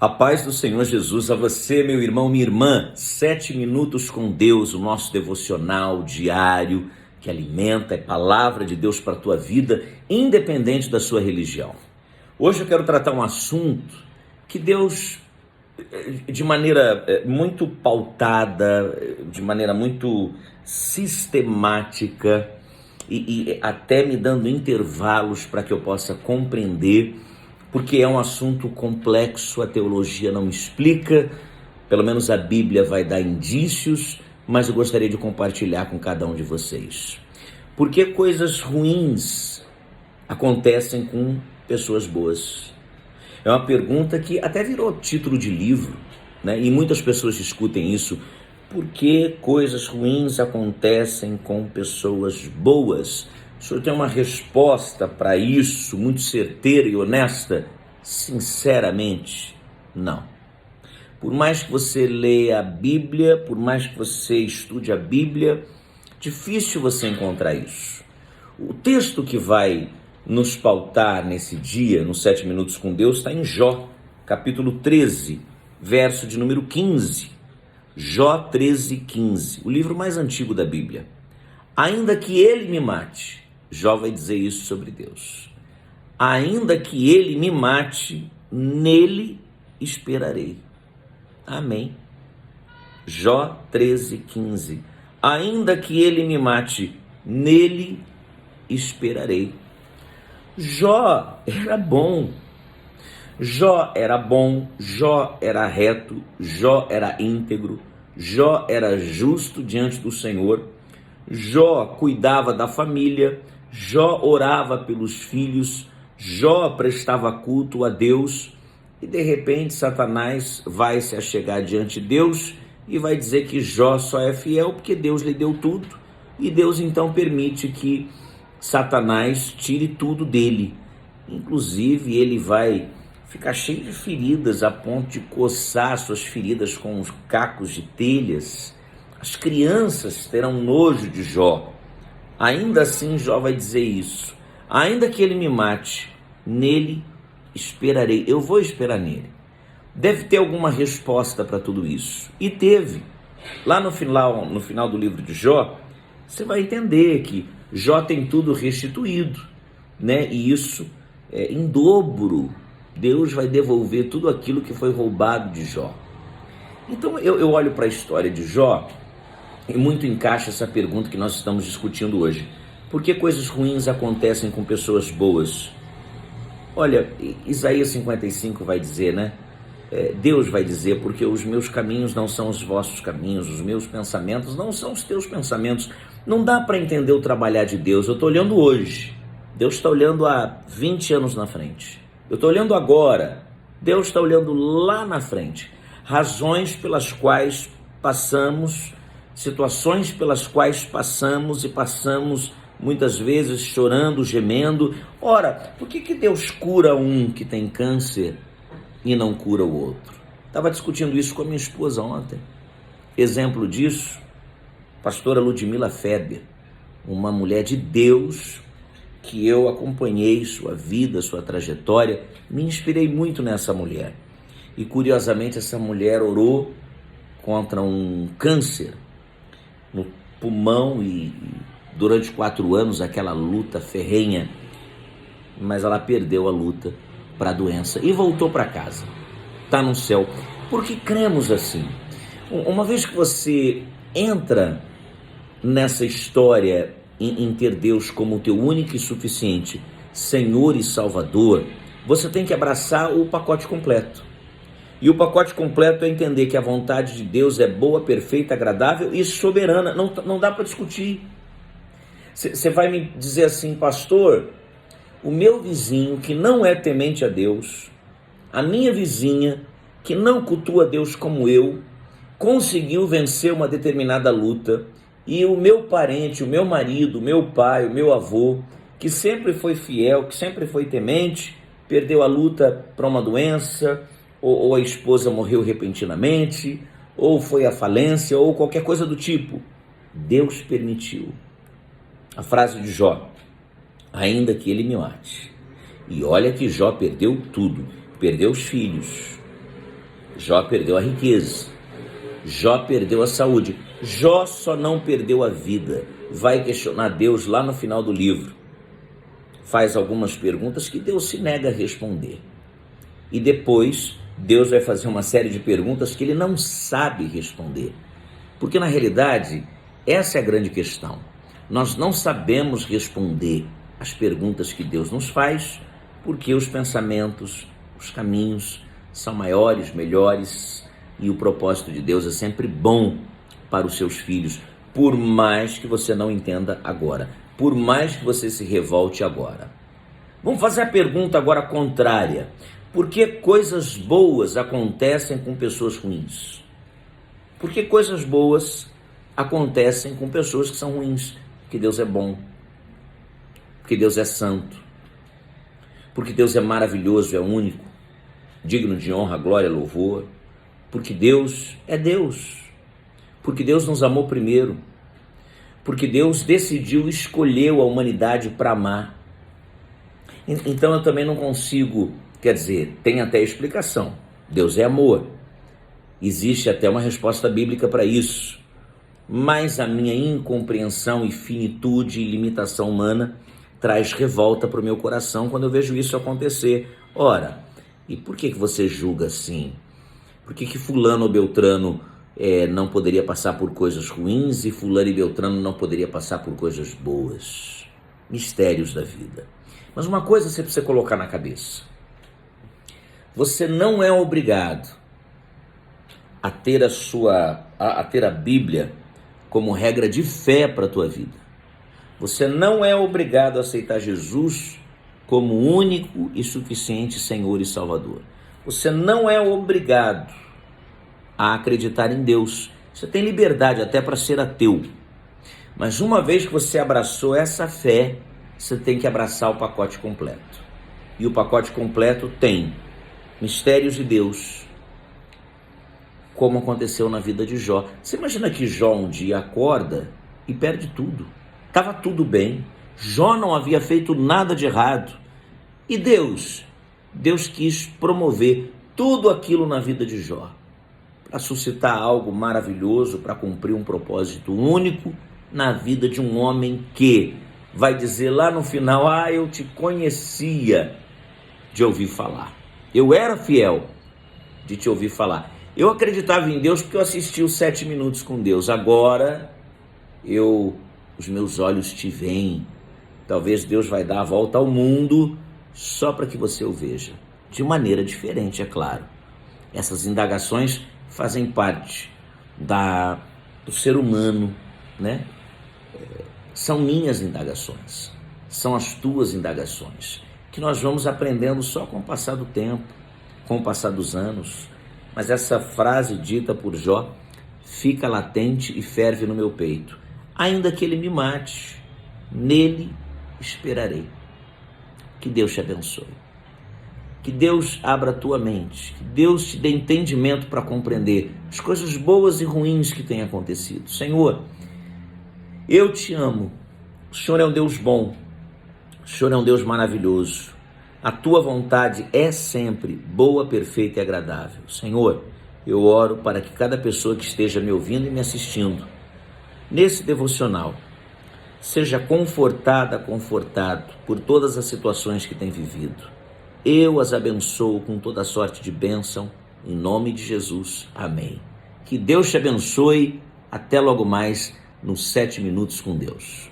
A paz do Senhor Jesus a você, meu irmão, minha irmã. 7 minutos com Deus, o nosso devocional diário que alimenta, é palavra de Deus para a tua vida, independente da sua religião. Hoje eu quero tratar um assunto que Deus, de maneira muito pautada, de maneira muito sistemática e até me dando intervalos para que eu possa compreender, porque é um assunto complexo, a teologia não explica, pelo menos a Bíblia vai dar indícios, mas eu gostaria de compartilhar com cada um de vocês. Por que coisas ruins acontecem com pessoas boas? É uma pergunta que até virou título de livro, né? E muitas pessoas discutem isso. Por que coisas ruins acontecem com pessoas boas? O senhor tem uma resposta para isso, muito certeira e honesta? Sinceramente, não. Por mais que você leia a Bíblia, por mais que você estude a Bíblia, difícil você encontrar isso. O texto que vai nos pautar nesse dia, nos 7 minutos com Deus, está em Jó, capítulo 13, verso de número 15. Jó 13, 15, o livro mais antigo da Bíblia. Ainda que ele me mate, Jó vai dizer isso sobre Deus. Ainda que ele me mate, nele esperarei. Amém. Jó 13, 15. Ainda que ele me mate, nele esperarei. Jó era bom. Jó era bom, Jó era reto, Jó era íntegro, Jó era justo diante do Senhor, Jó cuidava da família, Jó orava pelos filhos, Jó prestava culto a Deus, e de repente Satanás vai se achegar diante de Deus e vai dizer que Jó só é fiel porque Deus lhe deu tudo, e Deus então permite que Satanás tire tudo dele. Inclusive ele vai ficar cheio de feridas a ponto de coçar suas feridas com os cacos de telhas. As crianças terão nojo de Jó. Ainda assim Jó vai dizer isso. Ainda que ele me mate, nele esperarei. Eu vou esperar nele. Deve ter alguma resposta para tudo isso. E teve. Lá no final do livro de Jó, você vai entender que Jó tem tudo restituído, né? E isso é em dobro. Deus vai devolver tudo aquilo que foi roubado de Jó. Então eu olho para a história de Jó e muito encaixa essa pergunta que nós estamos discutindo hoje. Por que coisas ruins acontecem com pessoas boas? Olha, Isaías 55 vai dizer, né? Deus vai dizer, porque os meus caminhos não são os vossos caminhos, os meus pensamentos não são os teus pensamentos. Não dá para entender o trabalhar de Deus. Eu estou olhando hoje. Deus está olhando há 20 anos na frente. Eu estou olhando agora, Deus está olhando lá na frente. Razões pelas quais passamos, situações pelas quais passamos e passamos muitas vezes chorando, gemendo. Ora, por que Deus cura um que tem câncer e não cura o outro? Estava discutindo isso com a minha esposa ontem. Exemplo disso, pastora Ludmila Feber, uma mulher de Deus, que eu acompanhei sua vida, sua trajetória, me inspirei muito nessa mulher. E curiosamente essa mulher orou contra um câncer no pulmão e durante 4 anos aquela luta ferrenha, mas ela perdeu a luta para a doença e voltou para casa. Está no céu. Porque cremos assim. Uma vez que você entra nessa história em ter Deus como o teu único e suficiente Senhor e Salvador, você tem que abraçar o pacote completo. E o pacote completo é entender que a vontade de Deus é boa, perfeita, agradável e soberana. Não dá para discutir. Você vai me dizer assim, pastor, o meu vizinho que não é temente a Deus, a minha vizinha que não cultua Deus como eu, conseguiu vencer uma determinada luta, e o meu parente, o meu marido, o meu pai, o meu avô, que sempre foi fiel, que sempre foi temente, perdeu a luta para uma doença, ou a esposa morreu repentinamente, ou foi à falência, ou qualquer coisa do tipo. Deus permitiu. A frase de Jó, ainda que ele me mate. E olha que Jó perdeu tudo, perdeu os filhos, Jó perdeu a riqueza, Jó perdeu a saúde, Jó só não perdeu a vida. Vai questionar Deus lá no final do livro. Faz algumas perguntas que Deus se nega a responder. E depois Deus vai fazer uma série de perguntas que ele não sabe responder. Porque na realidade, essa é a grande questão. Nós não sabemos responder as perguntas que Deus nos faz, porque os pensamentos, os caminhos são maiores, melhores, e o propósito de Deus é sempre bom para os seus filhos, por mais que você não entenda agora, por mais que você se revolte agora. Vamos fazer a pergunta agora contrária. Por que coisas boas acontecem com pessoas ruins? Por que coisas boas acontecem com pessoas que são ruins? Porque Deus é bom, porque Deus é santo, porque Deus é maravilhoso, é único, digno de honra, glória, louvor, porque Deus é Deus, porque Deus nos amou primeiro, porque Deus decidiu, escolheu a humanidade para amar. Então eu também não consigo, quer dizer, tem até explicação, Deus é amor, existe até uma resposta bíblica para isso, mas a minha incompreensão e finitude e limitação humana traz revolta para o meu coração quando eu vejo isso acontecer. Ora, e por que você julga assim? Por que fulano ou beltrano não poderia passar por coisas ruins e fulano e beltrano não poderia passar por coisas boas? Mistérios da vida. Mas uma coisa você precisa colocar na cabeça. Você não é obrigado a ter a Bíblia como regra de fé para a tua vida. Você não é obrigado a aceitar Jesus como único e suficiente Senhor e Salvador. Você não é obrigado a acreditar em Deus. Você tem liberdade até para ser ateu. Mas uma vez que você abraçou essa fé, você tem que abraçar o pacote completo. E o pacote completo tem mistérios de Deus, como aconteceu na vida de Jó. Você imagina que Jó um dia acorda e perde tudo. Estava tudo bem. Jó não havia feito nada de errado. E Deus quis promover tudo aquilo na vida de Jó, para suscitar algo maravilhoso, para cumprir um propósito único na vida de um homem que vai dizer lá no final: eu te conhecia de ouvir falar. Eu era fiel de te ouvir falar. Eu acreditava em Deus porque eu assisti os 7 minutos com Deus. Agora os meus olhos te veem. Talvez Deus vai dar a volta ao mundo só para que você o veja. De maneira diferente, é claro. Essas indagações fazem parte do ser humano, né? São minhas indagações, são as tuas indagações, que nós vamos aprendendo só com o passar do tempo, com o passar dos anos. Mas essa frase dita por Jó fica latente e ferve no meu peito. Ainda que ele me mate, nele esperarei. Que Deus te abençoe. Que Deus abra a tua mente. Que Deus te dê entendimento para compreender as coisas boas e ruins que têm acontecido. Senhor, eu te amo. O Senhor é um Deus bom. O Senhor é um Deus maravilhoso. A tua vontade é sempre boa, perfeita e agradável. Senhor, eu oro para que cada pessoa que esteja me ouvindo e me assistindo nesse devocional seja confortado por todas as situações que tem vivido. Eu as abençoo com toda sorte de bênção, em nome de Jesus. Amém. Que Deus te abençoe. Até logo mais nos 7 minutos com Deus.